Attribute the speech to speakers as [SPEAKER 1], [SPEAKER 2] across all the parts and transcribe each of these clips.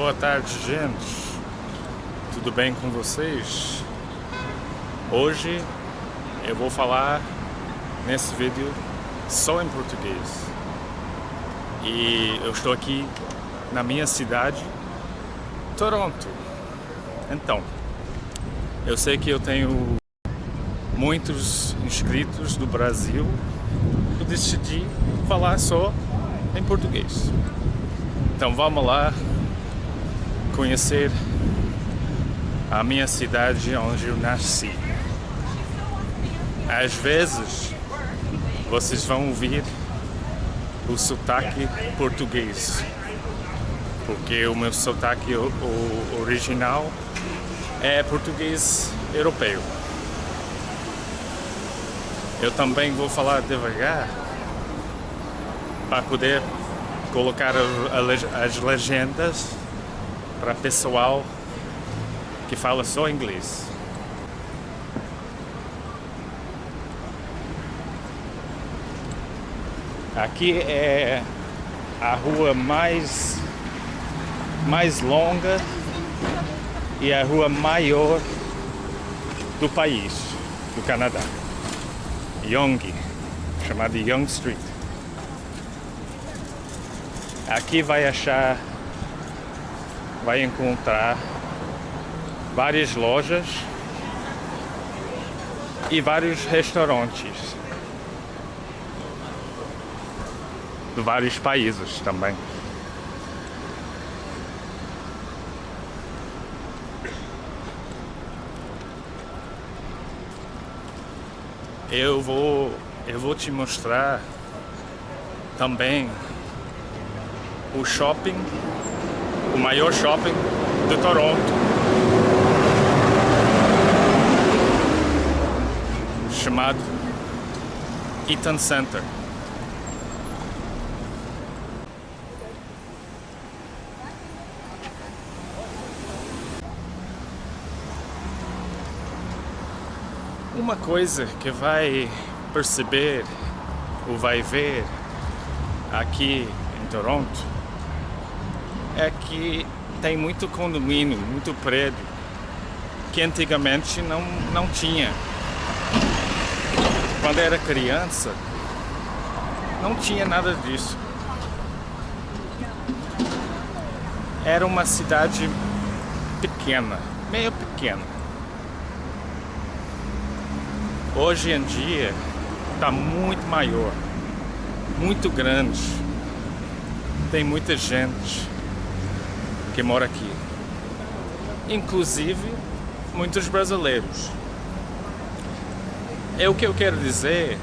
[SPEAKER 1] Boa tarde, gente. Tudo bem com vocês? Hoje eu vou falar nesse vídeo só em português. E eu estou aqui na minha cidade, Toronto. Então, eu sei que eu tenho muitos inscritos do Brasil. Eu decidi falar só em português. Então vamos lá conhecer a minha cidade onde eu nasci. Às vezes vocês vão ouvir o sotaque português, porque o meu sotaque original é português europeu. Eu também vou falar devagar para poder colocar as legendas para pessoal que fala só inglês. Aqui é a rua mais longa e a rua maior do país, do Canadá. Yonge, chamada Yonge Street. Aqui vai encontrar várias lojas e vários restaurantes de vários países também. Eu vou te mostrar também o shopping, o maior shopping de Toronto, chamado Eaton Centre. Uma coisa que vai perceber ou vai ver aqui em Toronto é que tem muito condomínio, muito prédio que antigamente não tinha. Quando era criança, não tinha nada disso. Era uma cidade pequena, meio pequena. Hoje em dia está muito maior, muito grande. Tem muita gente que mora aqui, inclusive muitos brasileiros. É o que eu quero dizer,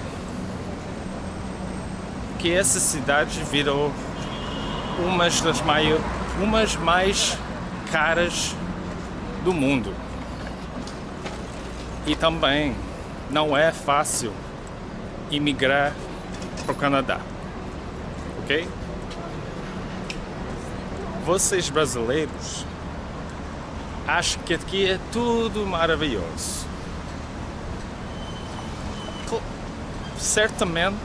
[SPEAKER 1] que essa cidade virou umas mais caras do mundo. E também não é fácil imigrar para o Canadá, ok? Vocês brasileiros acham que aqui é tudo maravilhoso. Certamente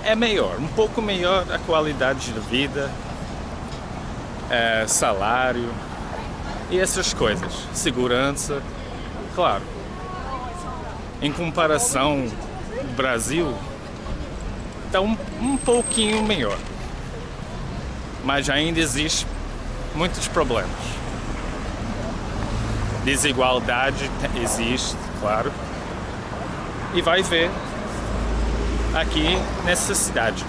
[SPEAKER 1] é melhor, um pouco melhor a qualidade de vida, salário e essas coisas, segurança, claro. Em comparação ao Brasil, está um pouquinho melhor, mas ainda existe muitos problemas. Desigualdade existe, claro, e vai ver aqui nessa cidade.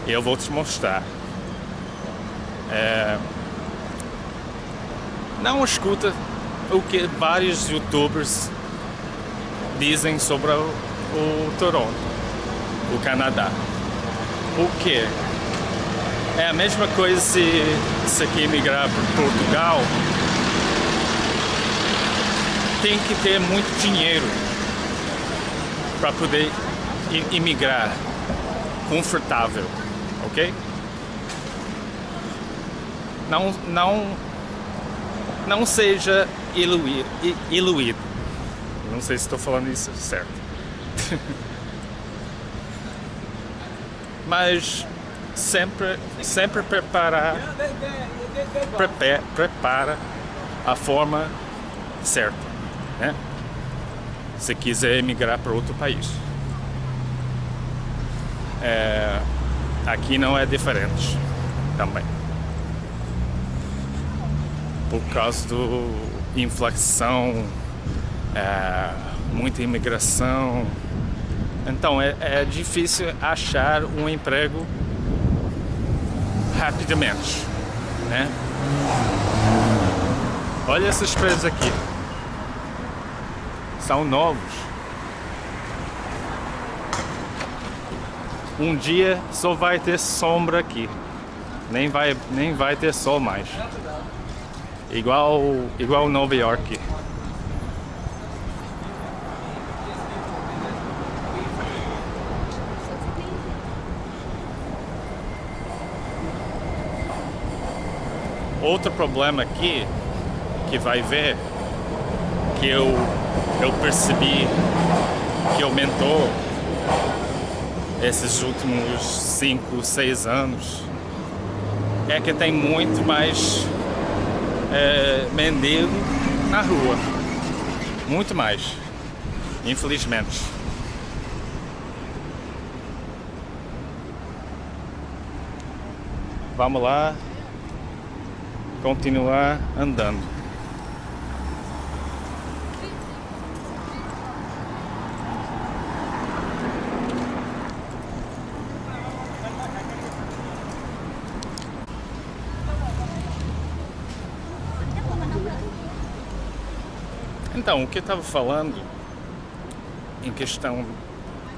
[SPEAKER 1] Eu vou te mostrar. Não escuta o que vários youtubers dizem sobre o Toronto, o Canadá. O que? É a mesma coisa se aqui emigrar para Portugal. Tem que ter muito dinheiro para poder imigrar confortável, ok? Não seja iluído. Não sei se estou falando isso certo. Mas sempre prepara a forma certa, né? Se quiser emigrar para outro país. Aqui não é diferente também. Por causa da inflação, muita imigração. Então é difícil achar um emprego rapidamente, né? Olha esses prédios aqui. São novos. Um dia só vai ter sombra aqui. Nem vai ter sol mais. Igual Nova York. Outro problema aqui que vai ver, que eu percebi que aumentou esses últimos 5, 6 anos, é que tem muito mais mendigo na rua. Muito mais, infelizmente. Vamos lá continuar andando. Então, o que eu estava falando em questão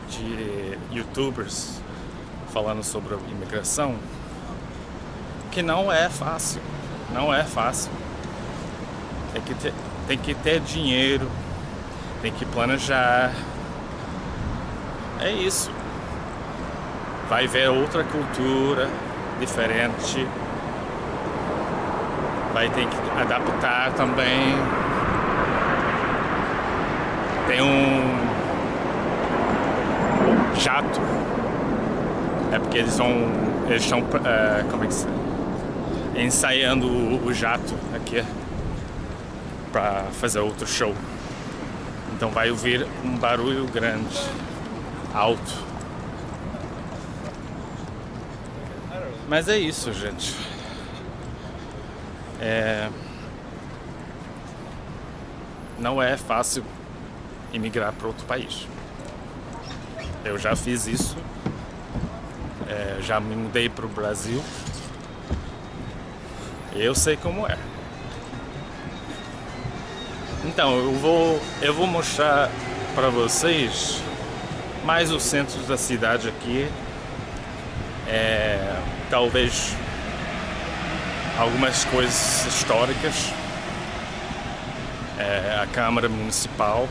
[SPEAKER 1] de YouTubers falando sobre a imigração, que não é fácil. Não é fácil. Tem que ter dinheiro, tem que planejar. É isso. Vai ver outra cultura diferente. Vai ter que adaptar também. Tem um jato. É porque eles estão como é que se ensaiando o jato aqui para fazer outro show. Então vai ouvir um barulho grande, alto. Mas é isso, gente. Não é fácil emigrar para outro país. Eu já fiz isso. Já me mudei para o Brasil. Eu sei como é. Então, eu vou mostrar para vocês mais o centro da cidade aqui. Talvez algumas coisas históricas. A Câmara Municipal.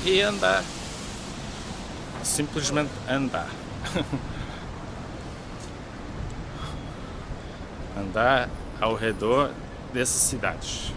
[SPEAKER 1] E andar. Simplesmente andar. Andar ao redor dessas cidades.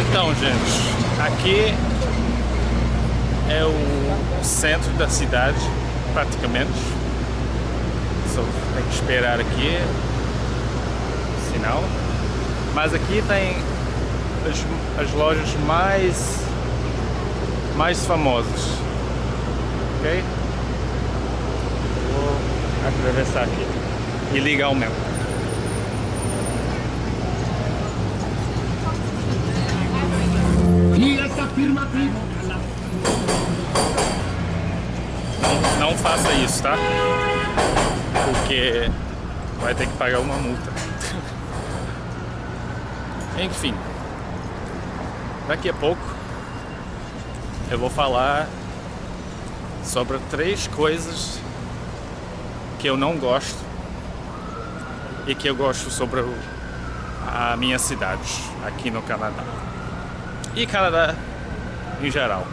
[SPEAKER 1] Então, gente, aqui é o centro da cidade, praticamente. Só tem que esperar aqui sinal. Mas aqui tem as lojas mais famosas. Ok? Vou atravessar aqui ilegalmente. Não faça isso, tá? Porque vai ter que pagar uma multa. Enfim, daqui a pouco eu vou falar sobre 3 coisas que eu não gosto e que eu gosto sobre a minha cidade aqui no Canadá. E Canadá em geral.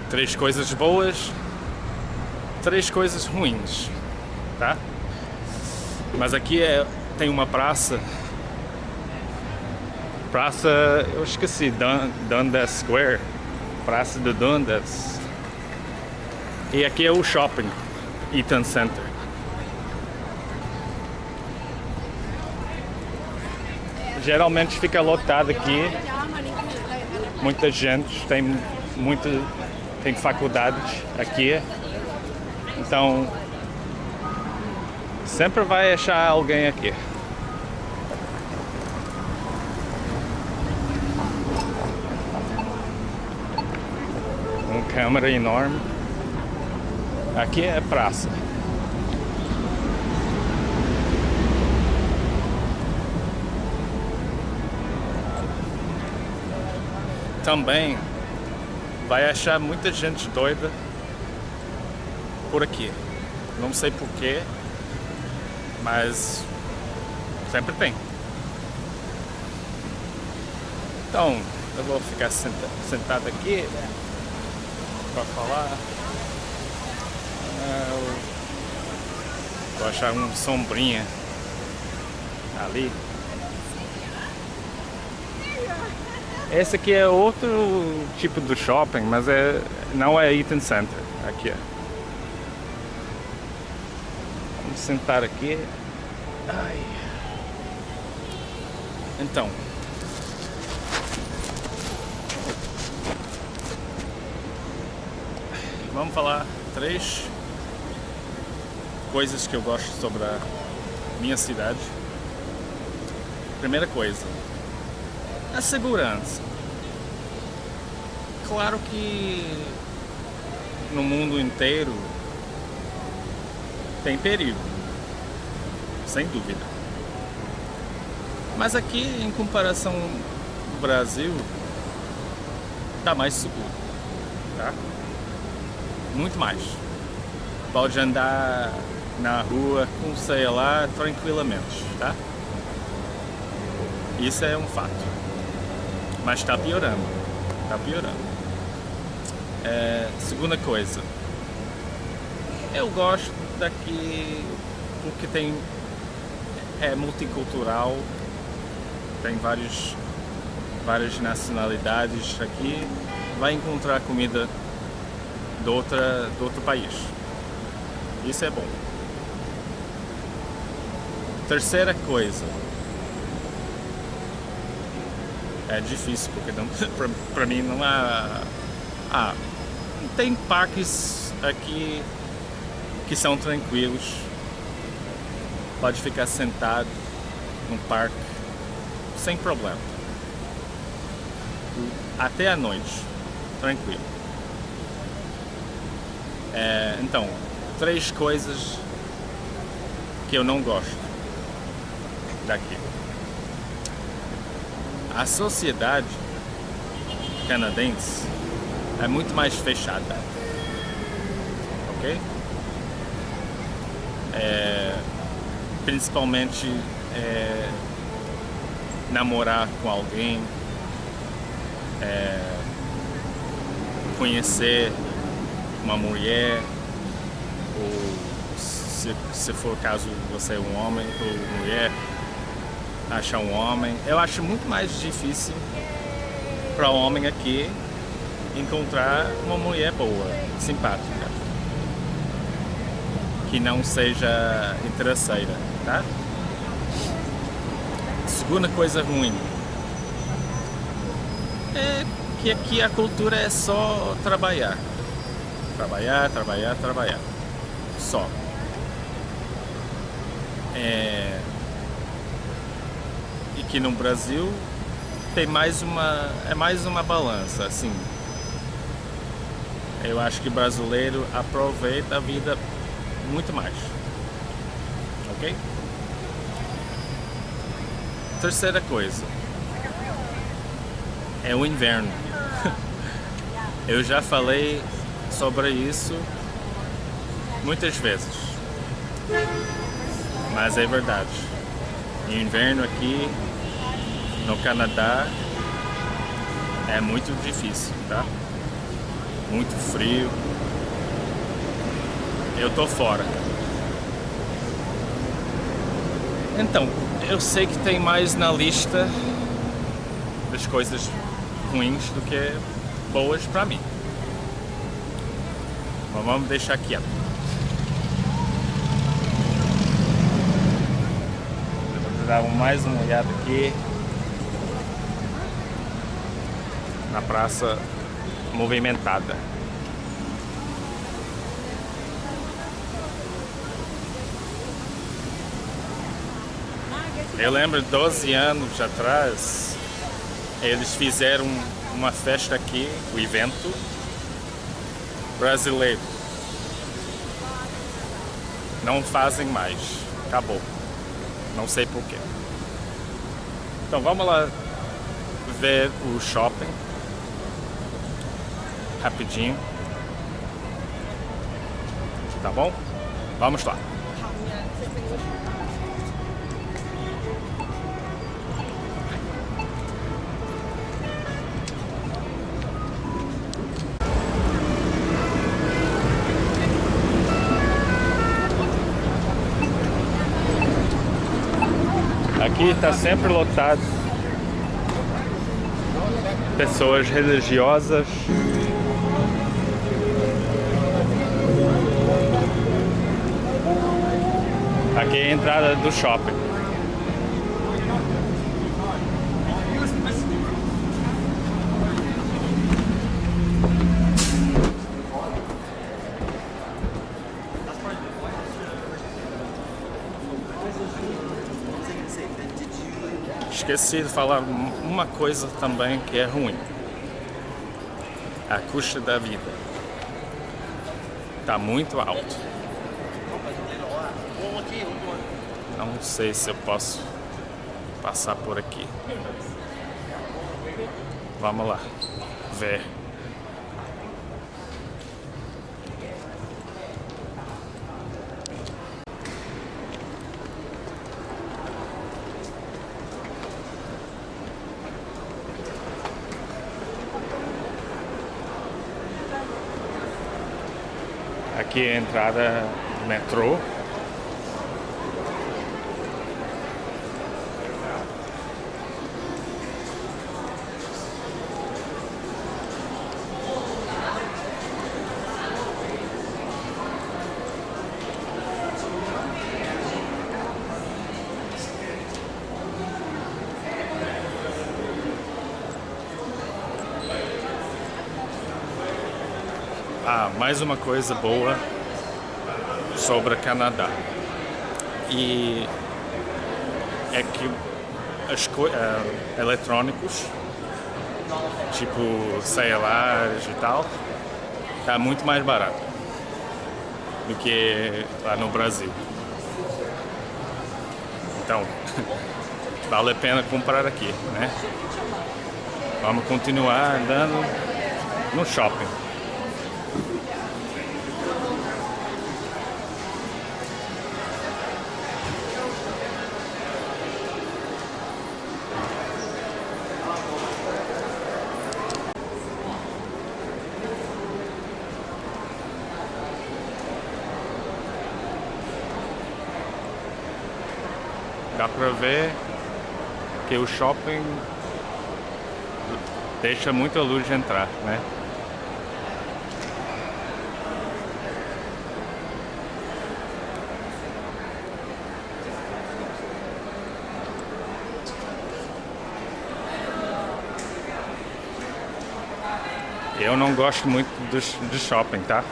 [SPEAKER 1] 3 coisas boas, 3 coisas ruins, tá? Mas aqui tem uma praça, eu esqueci, Dundas Square, Praça de Dundas. E aqui é o shopping, Eaton Center. Geralmente fica lotado aqui, muita gente, tem faculdades aqui, então sempre vai achar alguém aqui. Uma câmera enorme. Aqui é praça. Também vai achar muita gente doida por aqui. Não sei porquê, mas sempre tem. Então, eu vou ficar sentado aqui para falar. Vou achar uma sombrinha ali. Esse aqui é outro tipo de shopping, mas não é Eaton Center. Aqui é. Vamos sentar aqui. Ai. Então. Vamos falar 3 coisas que eu gosto sobre a minha cidade. Primeira coisa, a segurança. Claro que no mundo inteiro tem perigo, sem dúvida. Mas aqui, em comparação ao Brasil, tá mais seguro, tá? Muito mais. Pode andar na rua com sei lá tranquilamente, tá? Isso é um fato. Mas está piorando. Está piorando. Segunda coisa. Eu gosto daqui porque é multicultural. Tem várias nacionalidades aqui. Vai encontrar comida do outro país. Isso é bom. Terceira coisa. É difícil porque para mim não há. Tem parques aqui que são tranquilos. Pode ficar sentado num parque sem problema. Até à noite, tranquilo. Então, 3 coisas que eu não gosto daqui. A sociedade canadense é muito mais fechada, ok? Principalmente namorar com alguém, conhecer uma mulher, ou se for caso você é um homem ou mulher, achar um homem. Eu acho muito mais difícil para o homem aqui encontrar uma mulher boa, simpática, que não seja interesseira, tá? Segunda coisa ruim é que aqui a cultura é só trabalhar. Trabalhar. Só. E que no Brasil tem mais uma balança, assim. Eu acho que o brasileiro aproveita a vida muito mais. Ok? Terceira coisa é o inverno. Eu já falei sobre isso muitas vezes, mas é verdade. O inverno aqui no Canadá é muito difícil, tá? Muito frio. Eu tô fora. Então, eu sei que tem mais na lista das coisas ruins do que boas pra mim. Mas vamos deixar quieto. Vou dar mais uma olhada aqui na praça movimentada. Eu lembro 12 anos atrás, eles fizeram uma festa aqui, o evento brasileiro. Não fazem mais, acabou. Não sei porquê. Então vamos lá ver o shopping rapidinho. Tá bom? Vamos lá. Aqui está sempre lotado. Pessoas religiosas. Aqui é a entrada do shopping. Esqueci de falar uma coisa também que é ruim. A custa da vida está muito alto. Não sei se eu posso passar por aqui. Vamos lá ver. Aqui é a entrada do metrô. Mais uma coisa boa sobre o Canadá e é que eletrônicos, tipo celulares e tal, tá muito mais barato do que lá no Brasil. Então, vale a pena comprar aqui, né? Vamos continuar andando no shopping. Dá pra ver que o shopping deixa muita luz entrar, né? Eu não gosto muito do shopping, tá?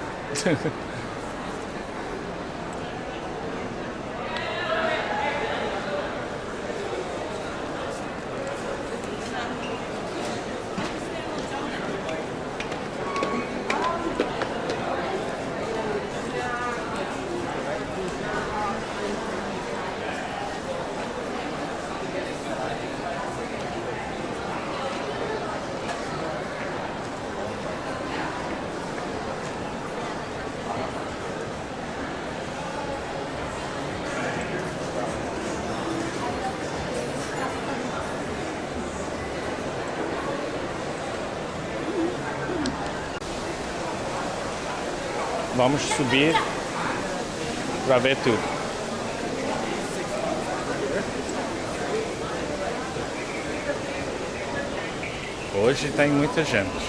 [SPEAKER 1] vamos subir para ver tudo. Hoje tem muita gente.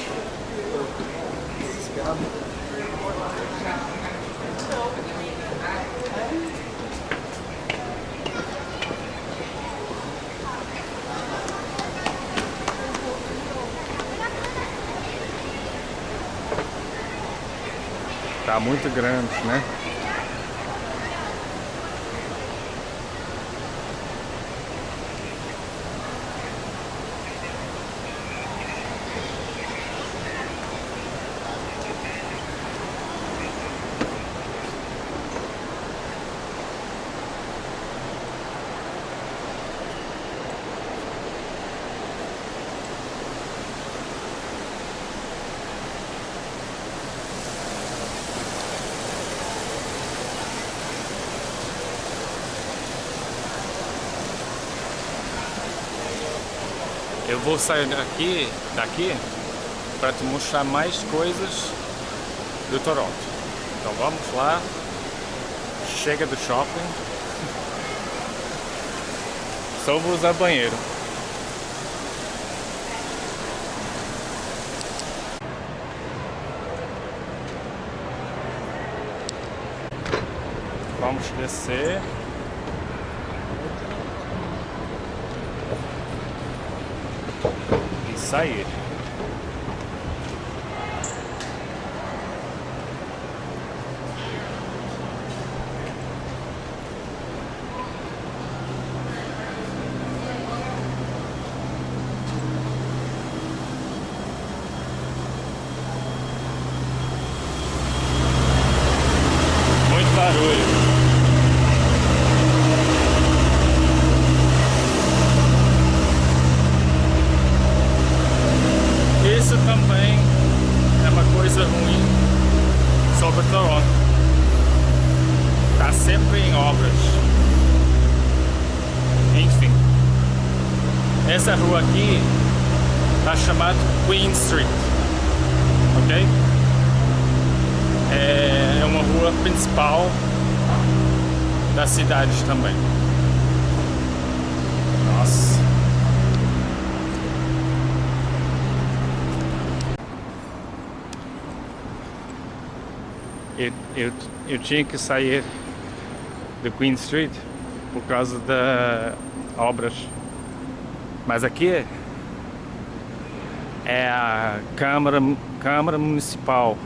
[SPEAKER 1] Tá muito grande, né? Eu vou sair daqui para te mostrar mais coisas do Toronto. Então vamos lá. Chega do shopping. Só vou usar banheiro. Vamos descer. E sair. Muito barulho. Isso também é uma coisa ruim sobre Toronto. Está sempre em obras. Enfim. Essa rua aqui está chamada Queen Street. Ok? É uma rua principal da cidade também. Nossa. Eu tinha que sair do Queen Street por causa das obras. Mas aqui é a Câmara Municipal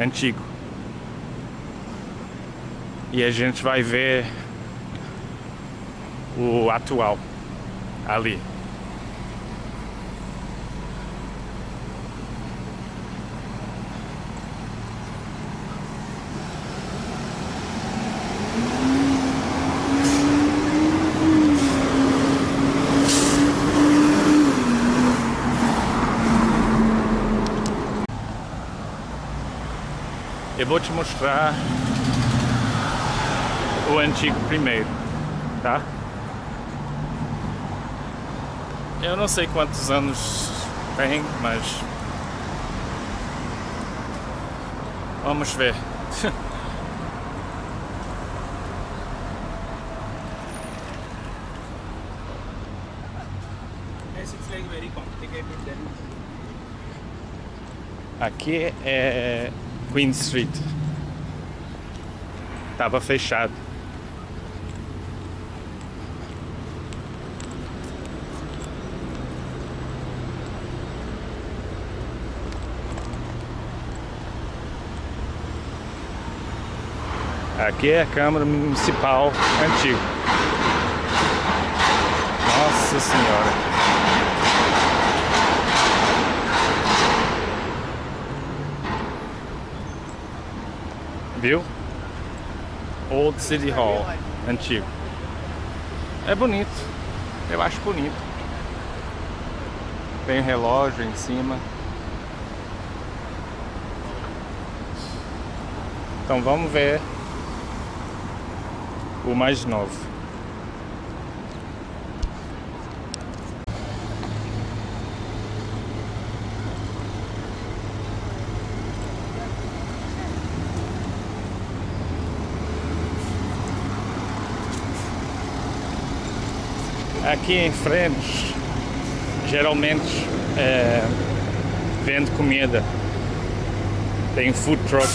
[SPEAKER 1] antigo. E a gente vai ver o atual ali. Eu vou te mostrar o antigo primeiro, tá? Eu não sei quantos anos tem, mas vamos ver. Aqui é Queen Street. Tava fechado. Aqui é a Câmara Municipal antiga. Nossa Senhora. Viu? Old City Hall, antigo. É bonito. Eu acho bonito. Tem um relógio em cima. Então vamos ver o mais novo. Aqui em frente, geralmente vende comida. Tem food truck.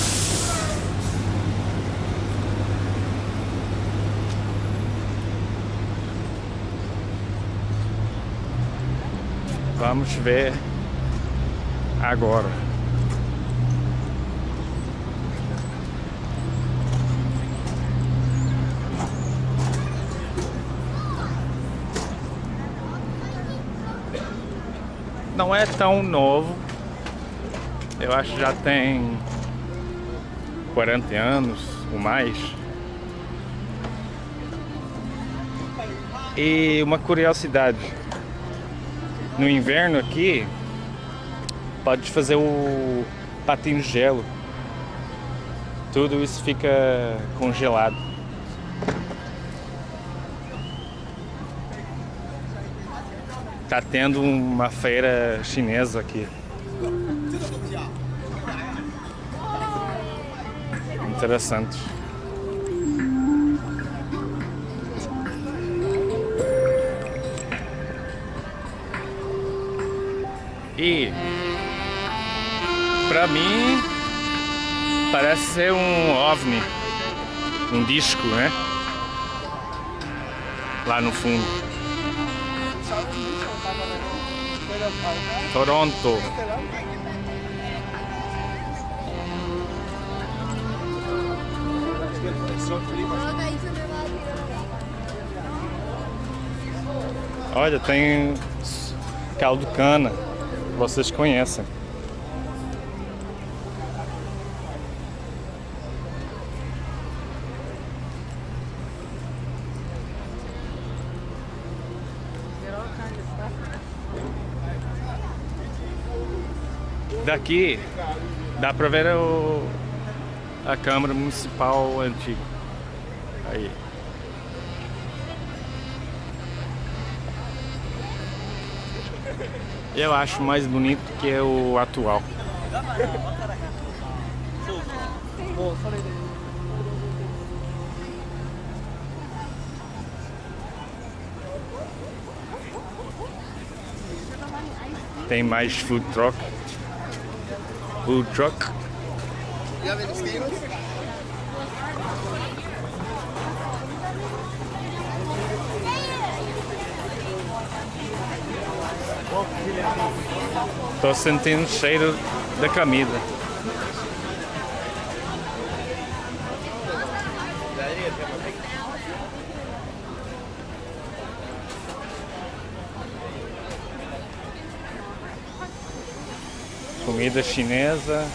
[SPEAKER 1] Vamos ver agora. Não é tão novo. Eu acho que já tem 40 anos ou mais. E uma curiosidade. No inverno aqui, pode fazer o patinho de gelo. Tudo isso fica congelado. Tá tendo uma feira chinesa aqui. Interessante. E pra mim parece ser um OVNI, um disco, né? Lá no fundo. Toronto. Olha, tem caldo cana. Vocês conhecem. Daqui dá pra ver a Câmara Municipal antiga. Aí. Eu acho mais bonito que o atual. Tem mais food truck. Food truck. Tô sentindo o cheiro da comida. Comida chinesa.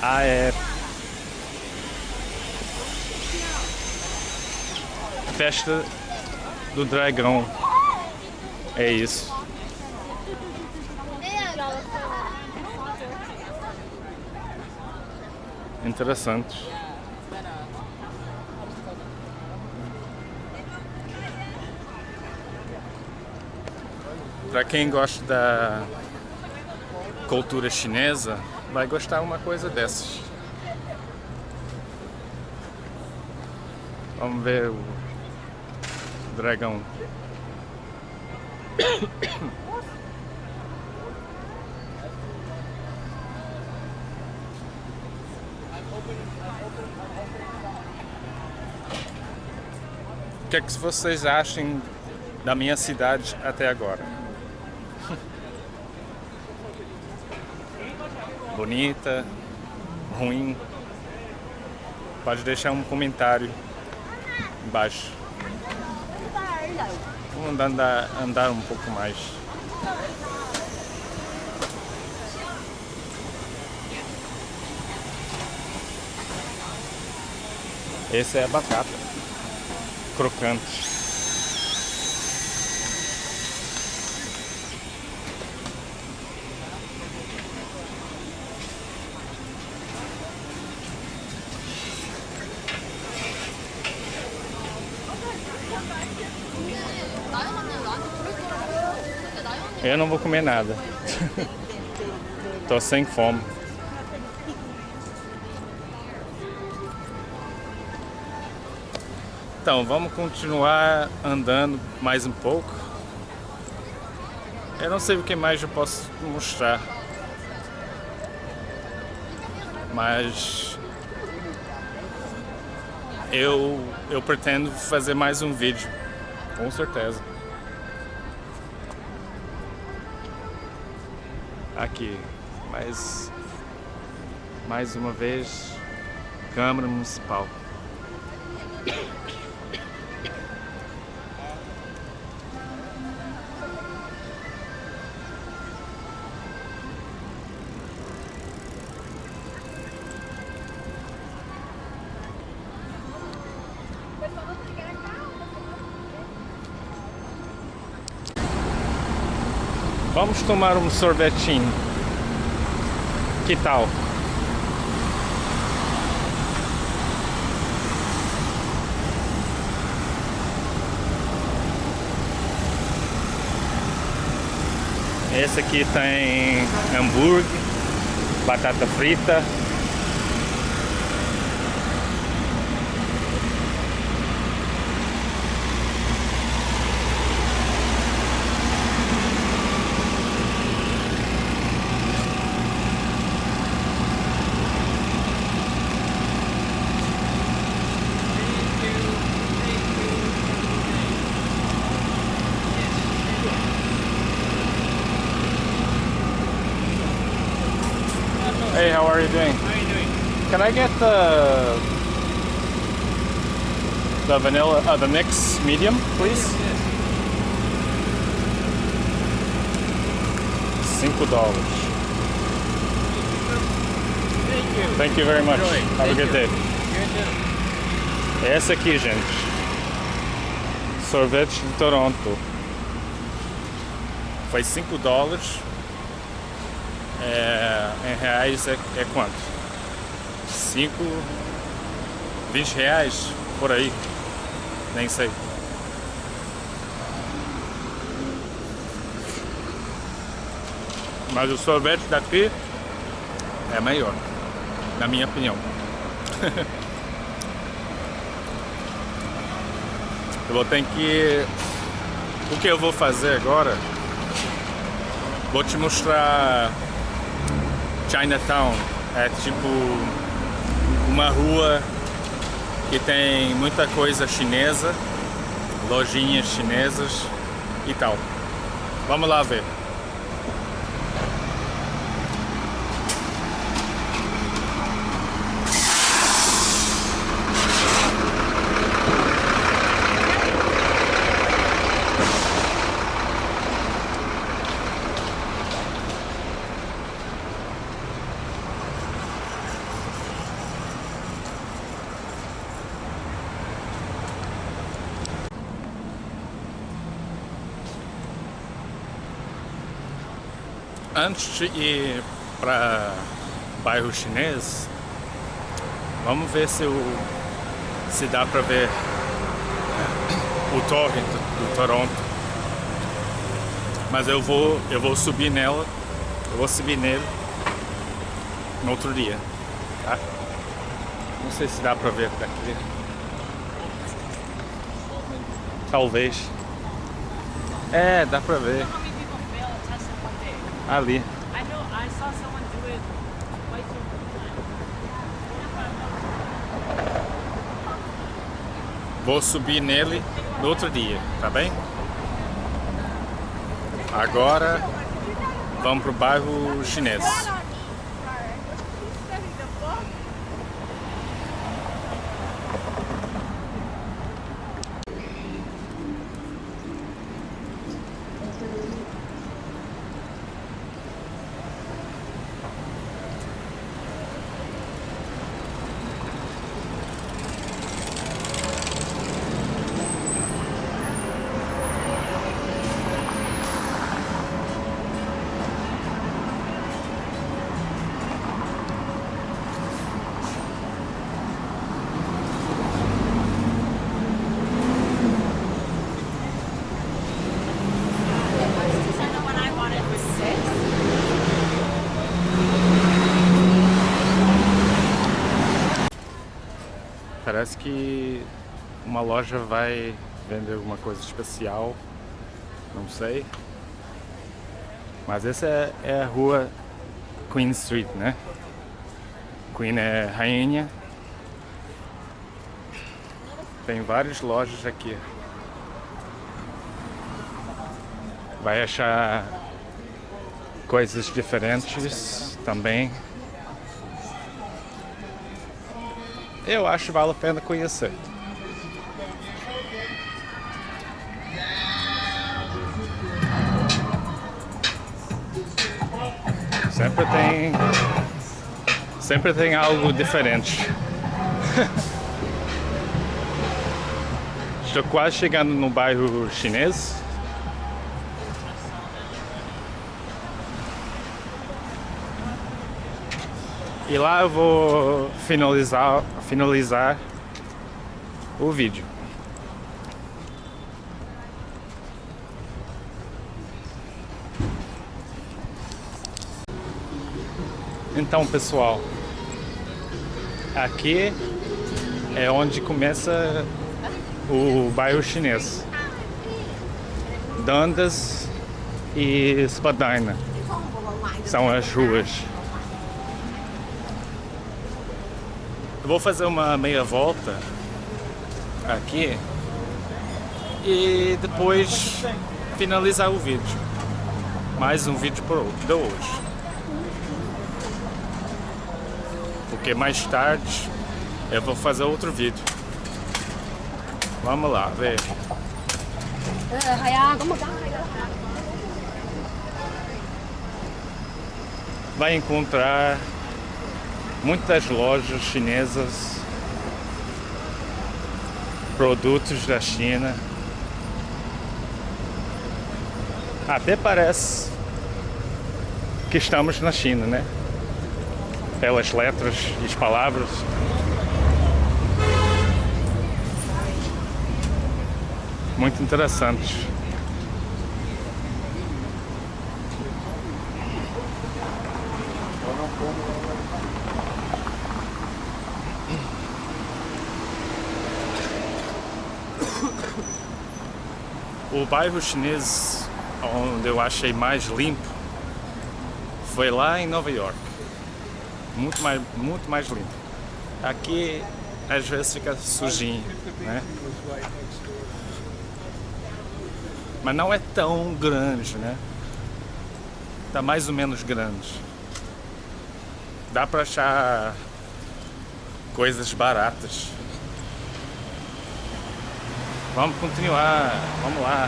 [SPEAKER 1] Ah, é. Festa do Dragão. É isso. Interessante. Para quem gosta da cultura chinesa, vai gostar uma coisa dessas. Vamos ver o dragão. O que é que vocês acham da minha cidade até agora? Bonita? Ruim? Pode deixar um comentário embaixo. Vamos andar um pouco mais. Essa é a batata crocante. Eu não vou comer nada. Tô sem fome. Então, vamos continuar andando mais um pouco. Eu não sei o que mais eu posso mostrar, mas eu pretendo fazer mais um vídeo, com certeza. Aqui, mais uma vez, Câmara Municipal. Vamos tomar um sorvetinho. Que tal? Esse aqui tem hambúrguer, batata frita. Hey, how are you doing?
[SPEAKER 2] How are you doing?
[SPEAKER 1] Can I get the vanilla, the mix medium, please?
[SPEAKER 2] Yes.
[SPEAKER 1] $5.
[SPEAKER 2] Thank you.
[SPEAKER 1] Thank you very much.
[SPEAKER 2] Enjoy.
[SPEAKER 1] Have a
[SPEAKER 2] Thank
[SPEAKER 1] good
[SPEAKER 2] you.
[SPEAKER 1] day.
[SPEAKER 2] You too.
[SPEAKER 1] Essa aqui, gente. Sorvete de Toronto. Foi $5. Em reais é quanto? 20 reais por aí. Nem sei. Mas o sorvete daqui é melhor, na minha opinião. Eu vou ter que... O que eu vou fazer agora? Vou te mostrar Chinatown. É tipo uma rua que tem muita coisa chinesa, lojinhas chinesas e tal. Vamos lá ver. Antes de ir para bairro chinês, vamos ver se dá para ver o torre do Toronto. Mas eu vou subir nela, eu vou subir nele no outro dia, tá? Não sei se dá para ver daqui. Talvez. É, dá para ver. Ali.
[SPEAKER 2] I know. I saw someone do it quite some time.
[SPEAKER 1] Vou subir nele no outro dia, tá bem? Agora vamos pro bairro chinês. Parece que uma loja vai vender alguma coisa especial, não sei. Mas essa é a rua Queen Street, né? Queen é rainha. Tem várias lojas aqui. Vai achar coisas diferentes também. Eu acho que vale a pena conhecer. Sempre tem algo diferente. Estou quase chegando no bairro chinês. E lá eu vou finalizar o vídeo. Então, pessoal, aqui é onde começa o bairro chinês. Dundas e Spadina são as ruas. Eu vou fazer uma meia volta aqui e depois finalizar o vídeo. Mais um vídeo de hoje. Porque mais tarde eu vou fazer outro vídeo. Vamos lá, ver. Vai encontrar muitas lojas chinesas, produtos da China. Até parece que estamos na China, né? Pelas letras e as palavras. Muito interessantes. O bairro chinês onde eu achei mais limpo foi lá em Nova York. Muito mais limpo. Aqui às vezes fica sujinho, né? Mas não é tão grande, né? Tá mais ou menos grande. Dá pra achar coisas baratas. Vamos continuar, vamos lá.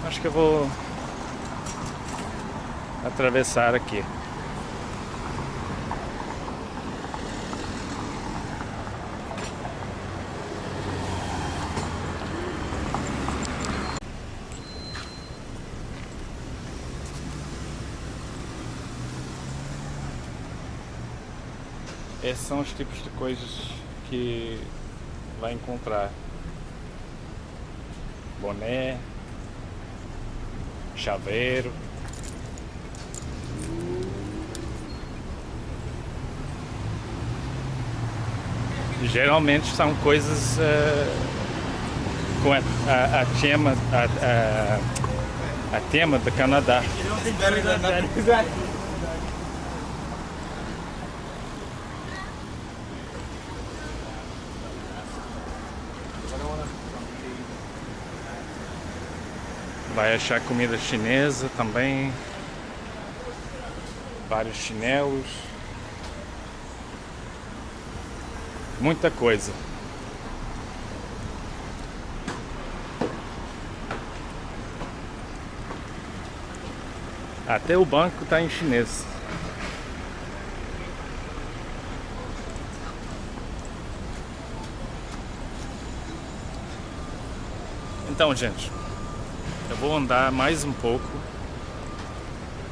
[SPEAKER 1] Acho que eu vou atravessar aqui. Esses são os tipos de coisas que vai encontrar: boné, chaveiro, geralmente são coisas com a tema do Canadá. Vai achar comida chinesa também, vários chinelos, muita coisa. Até o banco está em chinês. Então, gente, eu vou andar mais um pouco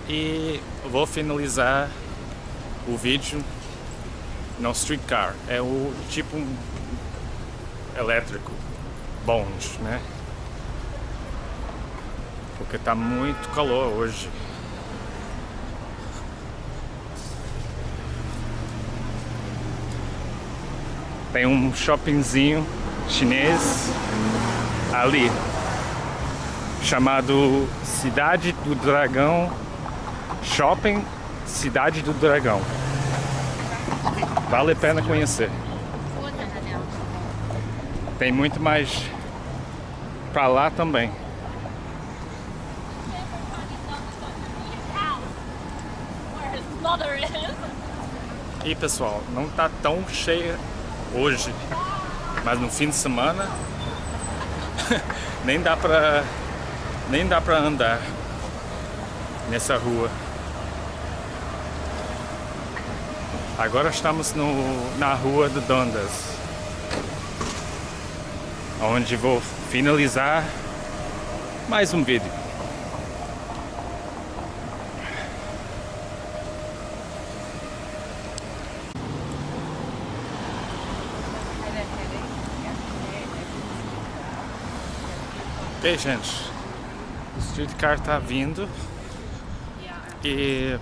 [SPEAKER 1] e vou finalizar o vídeo no streetcar. É o tipo elétrico, bons, né? Porque tá muito calor hoje. Tem um shoppingzinho chinês ali, chamado Cidade do Dragão Shopping Cidade do Dragão. Vale a pena conhecer. Tem muito mais pra lá também. E pessoal, não tá tão cheia hoje, mas no fim de semana nem dá pra andar nessa rua. Agora estamos na rua de Dundas, onde vou finalizar mais um vídeo. Ok, gente, o streetcar está vindo e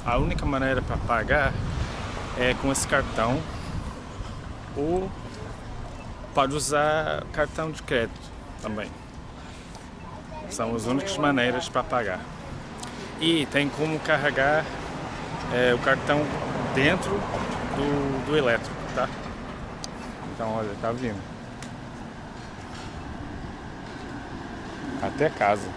[SPEAKER 1] a única maneira para pagar é com esse cartão, ou pode usar cartão de crédito também. São as únicas maneiras para pagar. E tem como carregar o cartão dentro do elétrico, tá? Então olha, tá vindo. Até casa.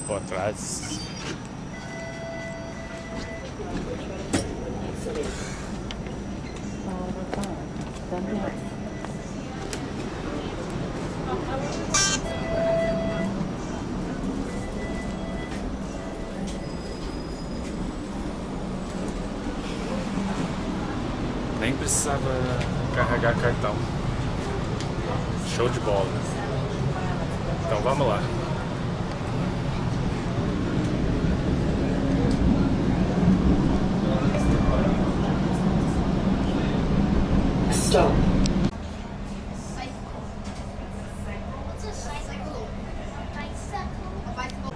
[SPEAKER 1] Por trás. Nem precisava carregar cartão. Show de bola. Então vamos lá.
[SPEAKER 3] Stop.
[SPEAKER 4] What's a bicycle? Bicycle.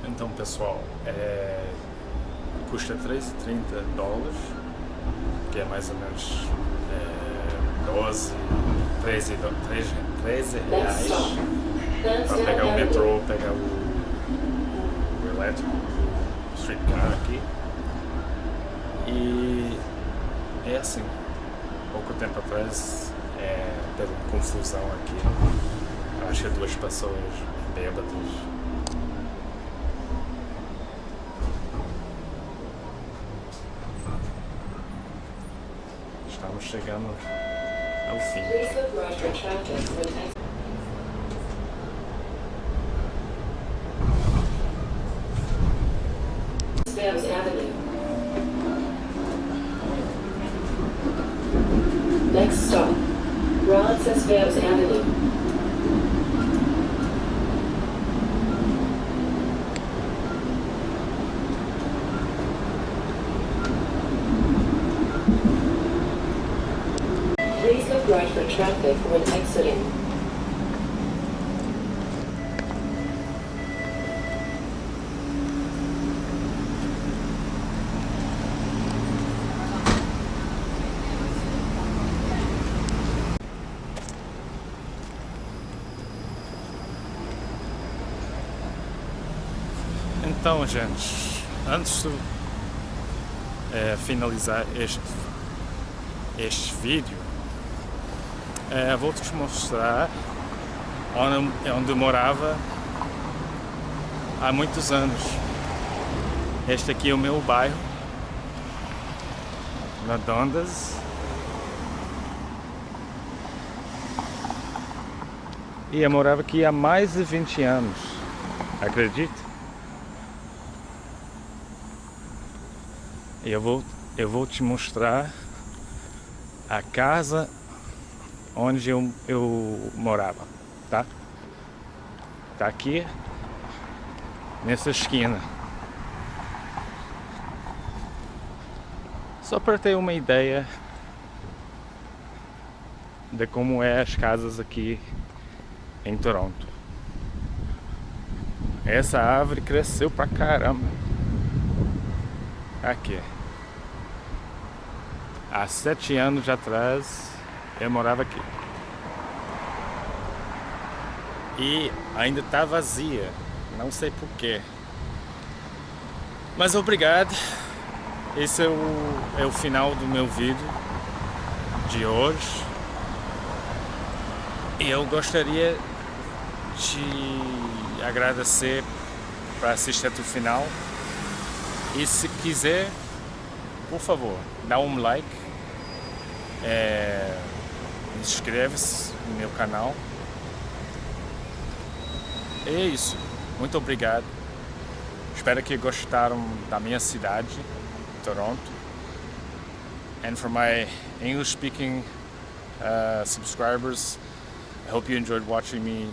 [SPEAKER 1] Então pessoal, custa $3,30, que é mais ou menos 13 reais para pegar o metrô, pegar o elétrico, o streetcar aqui. E é assim, pouco tempo atrás teve uma confusão aqui, acho que 2 pessoas bêbadas. Estamos chegando ao fim.
[SPEAKER 3] Spams Avenue. Next stop, Rollins Spams Avenue. Please look right for traffic when exiting.
[SPEAKER 1] Então, gente, antes de finalizar este vídeo, vou-te mostrar onde eu morava há muitos anos. Este aqui é o meu bairro, na Dundas. E eu morava aqui há mais de 20 anos, acredita? Eu vou te mostrar a casa onde eu morava, tá? Tá aqui nessa esquina. Só para ter uma ideia de como é as casas aqui em Toronto. Essa árvore cresceu pra caramba. Aqui. Há 7 anos atrás eu morava aqui. E ainda tá vazia. Não sei porquê. Mas obrigado. Esse é o final do meu vídeo de hoje. E eu gostaria de agradecer para assistir até o final. E se quiser, por favor, dá um like, inscreve-se no meu canal. E é isso. Muito obrigado. Espero que gostaram da minha cidade, Toronto. And for my English-speaking subscribers, I hope you enjoyed watching me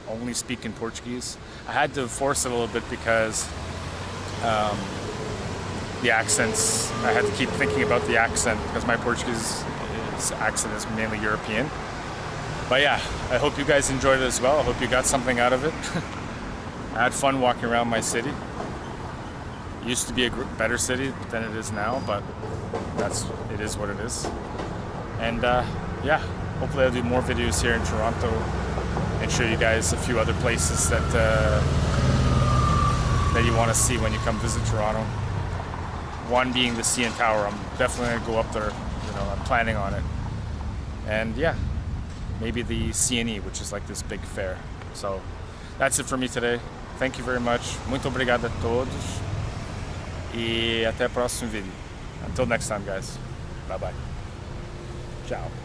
[SPEAKER 1] only speak in Portuguese. I had to force it a little bit because the accents, I had to keep thinking about the accent because my Portuguese accent is mainly European. But yeah, I hope you guys enjoyed it as well. I hope you got something out of it. I had fun walking around my city. It used to be a better city than it is now, but it is what it is. And yeah, hopefully I'll do more videos here in Toronto and show you guys a few other places that you want to see when you come visit Toronto. One being the CN Tower. I'm definitely going to go up there. I'm planning on it. And yeah, maybe the CNE, which is like this big fair. So that's it for me today. Thank you very much. Muito obrigado a todos. E até o próximo vídeo. Until next time, guys. Bye bye. Ciao.